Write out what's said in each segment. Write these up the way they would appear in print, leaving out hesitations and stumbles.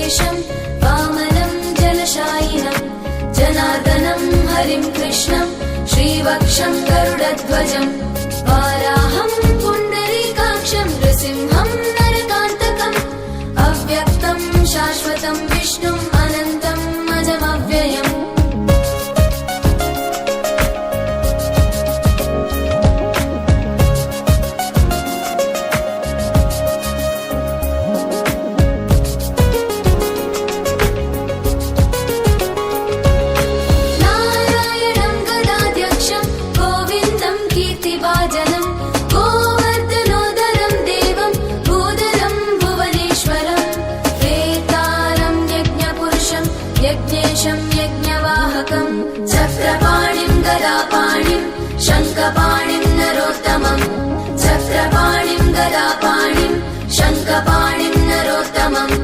ऋषिकेशं वामनं जलशायिनं जनार्दनं हरिं कृष्णं श्रीवक्षं गरुडध्वजं वाराहं पुण्डरीकाक्षं नृसिंहं नरकान्तकम् अव्यक्तं शाश्वतं विष्णुम् अनन्तम् अजमव्ययम् चक्रपाणिं गदापाणिं शङ्खपाणिं नरोत्तमं चक्रपाणिं गदापाणिं शङ्खपाणिं नरोत्तमम्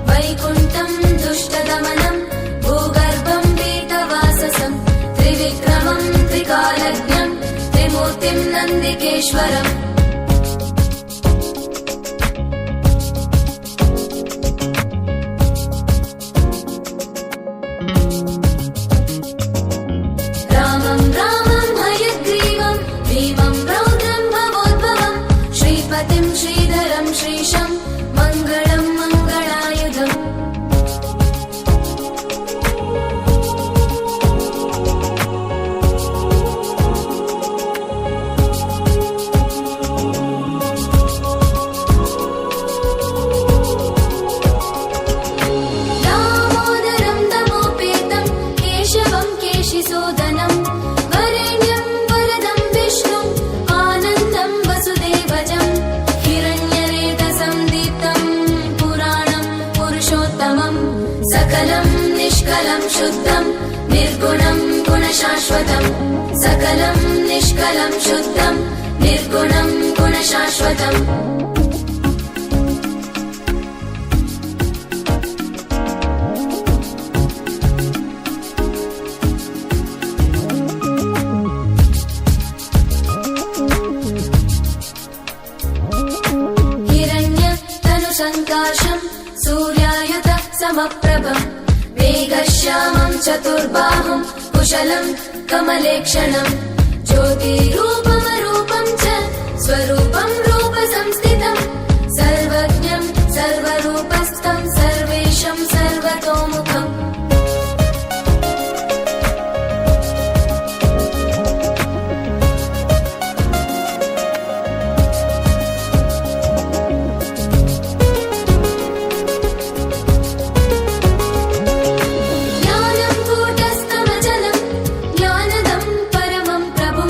वैकुण्ठं दुष्टदमनं भूगर्भं वीतवाससं त्रिविक्रमं त्रिकालज्ञं त्रिमूर्तिं नन्दिकेश्वरम् रामं रामं हयग्रीवं भीमं रौद्रं भवोद्भवं श्रीपतिं श्रीधरं श्रीशं मङ्गलं मङ्गलायुधम् दामोदरं दमोपेतं केशवं केशिसोदनं वरेण्यं वरदं विष्णुम् आनन्दं वसुदेवजं हिरण्यरेतसं दीप्तं पुराणं पुरुषोत्तमं सकलं निष्कलं शुद्धं निर्गुणं गुणशाश्वतं सकलं निष्कलं शुद्धं निर्गुणं गुणशाश्वतम् हिरण्यतनुसङ्काशं सूर्यायुध समप्रभं मेघश्यामं चतुर्बाहुं कुशलं कमलेक्षणं ज्योतिरूपमरूपं च स्वरूपं रूपसंस्थितं सर्वज्ञं सर्वरूपस्थं सर्वेशं सर्वतोमुखम् ज्ञानं कूटस्थमचलं ज्ञानदं परमं प्रभुं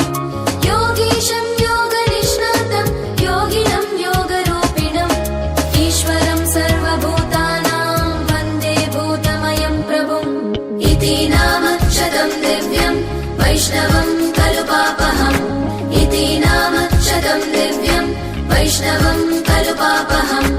योगीशं योगनिष्णातं योगिनं योगरूपिणम् ईश्वरं सर्वभूतानां वन्दे भूतमयं प्रभुम् इति नाम शतं दिव्यं वैष्णवं खलु पापहम् इति नाम शतं दिव्यं वैष्णवं खलु पापहम्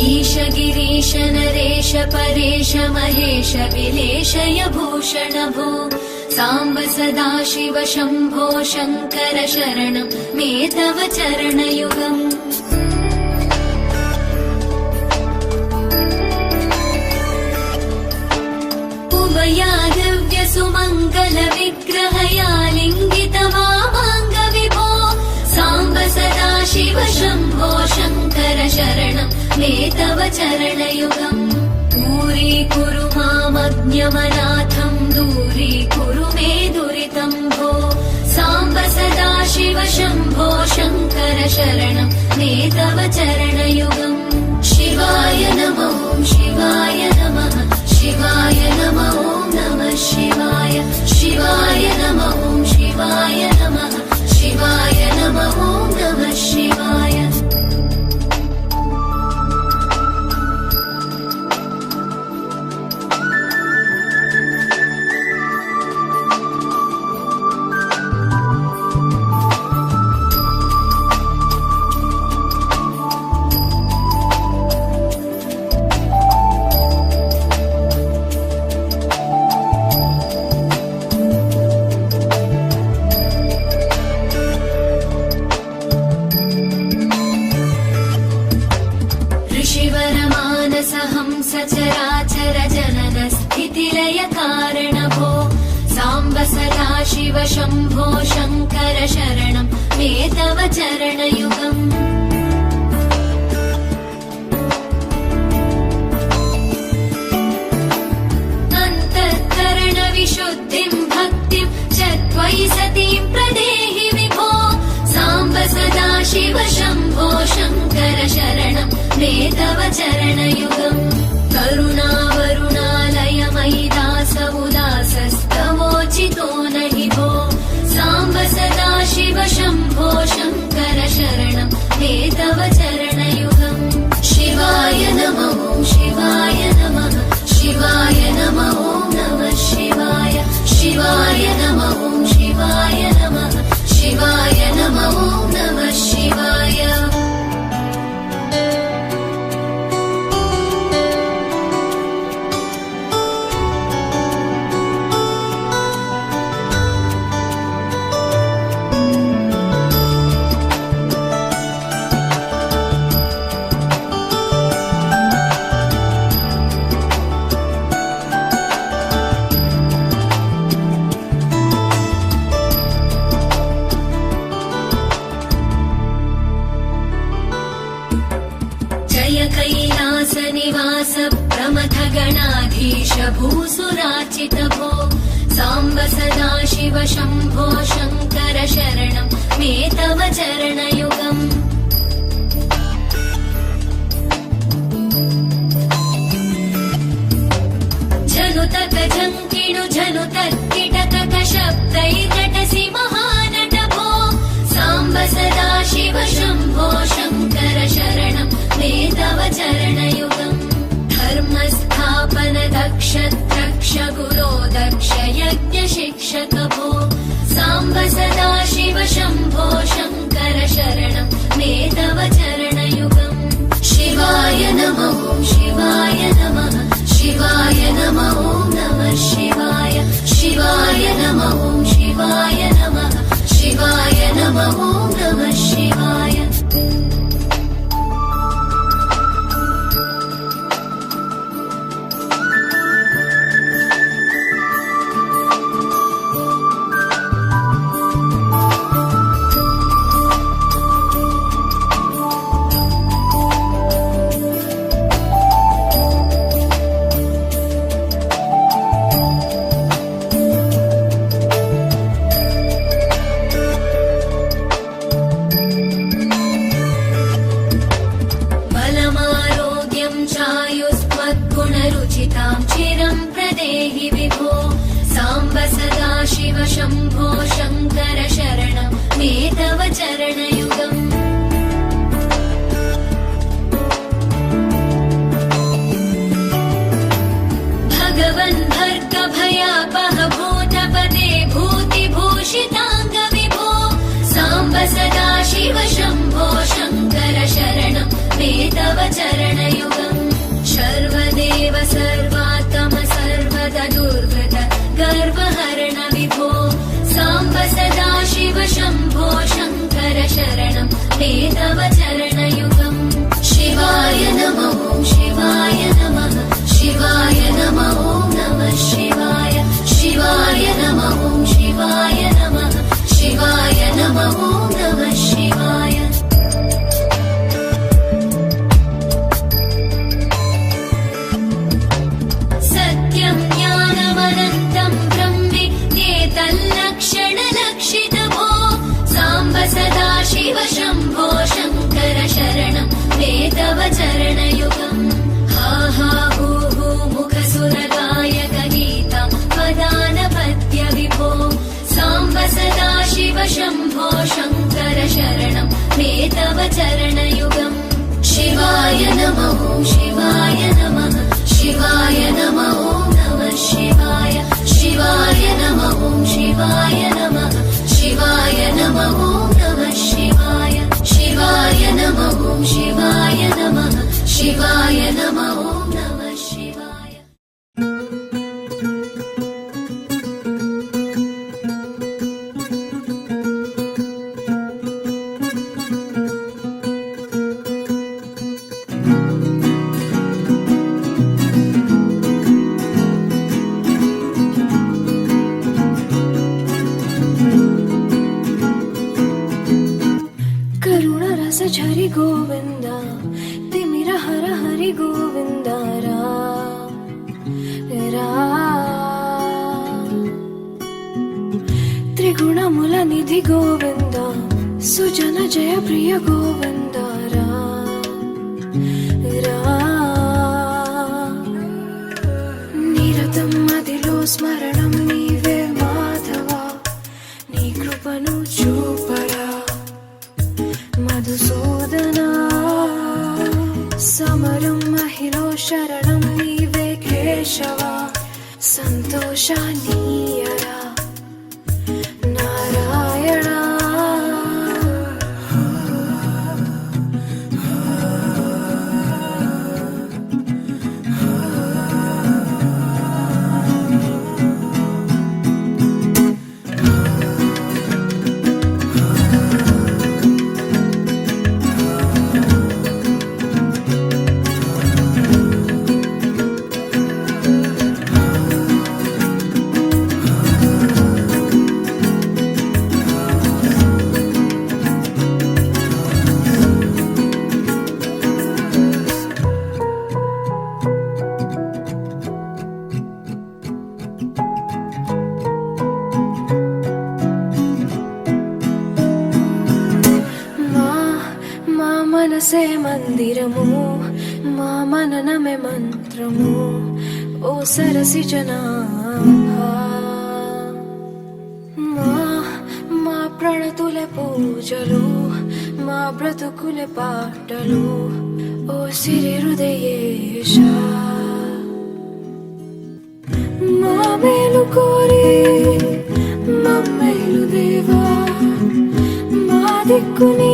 ईश गिरीश नरेश परेश महेश विलेशय भूषण भो साम्ब सदाशिव शम्भो शङ्कर शरणं मे तव चरणयुगम् उभया दिव्य सुमङ्गल विग्रहया लिङ्गितमावाङ्ग विभो साम्ब सदाशिव शम्भो शङ्कर शरणं मे तव चरणयुगम् पूरीकुरु मामग् अन्यमनाथं दूरीकुरु मे दुरितं भो साम्ब सदा शिव शम्भो शङ्कर शरणं मे तव चरणयुगम् शिवाय नमो शिवाय नमः शिवाय नमो नमः शिवाय शिवाय नमो शिवाय नमः शिवाय नमो नमः शिवाय सचराचर जनन स्थितिलय कारण भो साम्ब सदा शिव शम्भो शङ्कर शरणं मे तव चरणयुगम् अन्तःकरण विशुद्धिं भक्तिं च त्वयि सतीं प्रदेहि विभो साम्ब सदा शिव शम्भो शङ्कर शरणं मे तव चरणयुगम् करुणावरुणालय मयि दास उदासस्तवोचितो नहि भो साम्ब सदा शिव शम्भो शङ्कर शरणं मे तव चरणयुगम् शिवाय नमो शिवाय नमः शिवाय नमो नमः शिवाय शिवाय नमो शिवाय नमः शिवाय नमो नमः शिवाय कैलासनिवास प्रमथ गणाधीश भूसुरार्चित भो साम्ब सदा शिव शम्भो शङ्कर शरणं मे तव चरणयुगम् जनुतक जङ्किणु जनुतक्किटकक शब्दैर्नटसि महानट भो साम्ब सदा शिव शम्भो शङ्कर शरणं मे तव चरणयुगम् धर्मस्थापन दक्ष द्रक्ष गुरो दक्ष यज्ञ शिक्षक भो साम्ब सदा शिव शम्भो शङ्कर शरणं मे तव चरणयुगम् शिवाय नमो शिवाय नमः शिवाय नमो नमः शिवाय शिवाय नमो शिवाय नमः शिवाय नमो नमः शिवाय चिरं प्रदेहि विभो साम्ब सदा शिव शम्भो शङ्कर शरणं मे तव चरणयुगम् भगवन् भर्ग भयापह भूतपते भूतिभूषिताङ्ग विभो साम्ब सदा शिव शम्भो शङ्कर शरणं मे तव चरणयुगम् सर्वदेव सर्वात्म सर्वद दुर्गत गर्वहरण विभो साम्ब सदा शिव शम्भो शङ्कर शरणं मे तव चरणयुगम् शिवाय नमो शिवाय नमः शिवाय नमो नमः शिवाय शिवाय नमो शिवाय नमः शिवाय नमो नमः शिवाय सत्यं ज्ञानं नमः ॐ शिवाय नमः शिवाय नमः ॐ नमः शिवाय शिवाय नमः ॐ शिवाय नमः शिवाय नमः ॐ नमः शिवाय शिवाय नमः ॐ शिवाय नमः शिवाय नमः ॐ नमः शिवाय करुणरस झरि गोविन्द तिमिर हर हरि गोविन्द त्रिगुणमुल निधि गोविन्द सुजन जय प्रिय गोविन्द निरतं मदिलो स्मरणं नीवे माधव नी कृपनु చూపరా మధుసూదన సమరం మహిలో శరణం నీవే కేశవ సంతోషానీయరా నారాయణ మనసే మందిరము మా మననమే మంత్రము ఓ సరసి జనాభా మా ప్రణతులే పూజలు మా బ్రతుకులే పాటలు ఓ సిరి హృదయేశ మా మేలు కోరి మమ్మేలు దేవా మా దిక్కుని